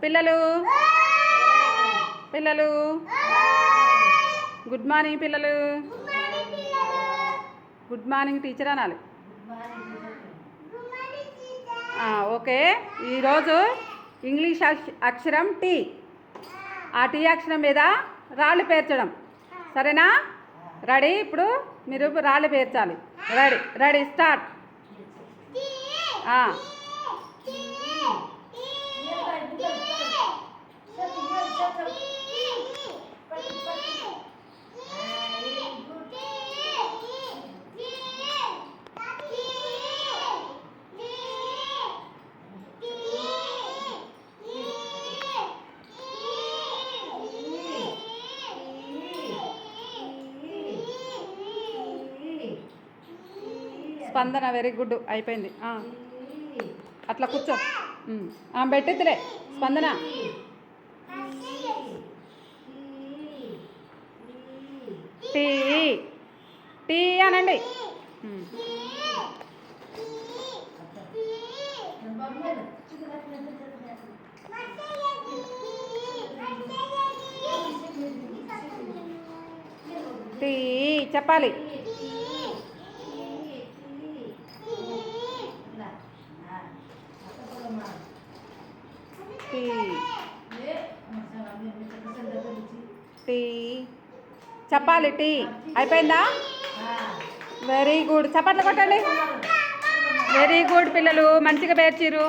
పిల్లలు పిల్లలు good morning పిల్లలు. గుడ్ మార్నింగ్ టీచర్ అనాలి. ఓకే, ఈరోజు ఇంగ్లీష్ అక్షరం టీ. ఆ టీ అక్షరం మీద రాళ్ళు పేర్చడం, సరేనా? రెడీ? ఇప్పుడు మీరు రాళ్ళు పేర్చాలి. Ready ready start. Spandana very good, అయిపోయింది. అట్లా కూర్చో, పెట్టిద్దులే. స్పందన టీ టీ అనండి. టీ చెప్పాలి. టీ టీ చెప్పాలి. టీ అయిపోయిందా? వెరీ గుడ్, చప్పట్లు కొట్టండి. వెరీ గుడ్ పిల్లలు, మంచిగా పేర్చిరు.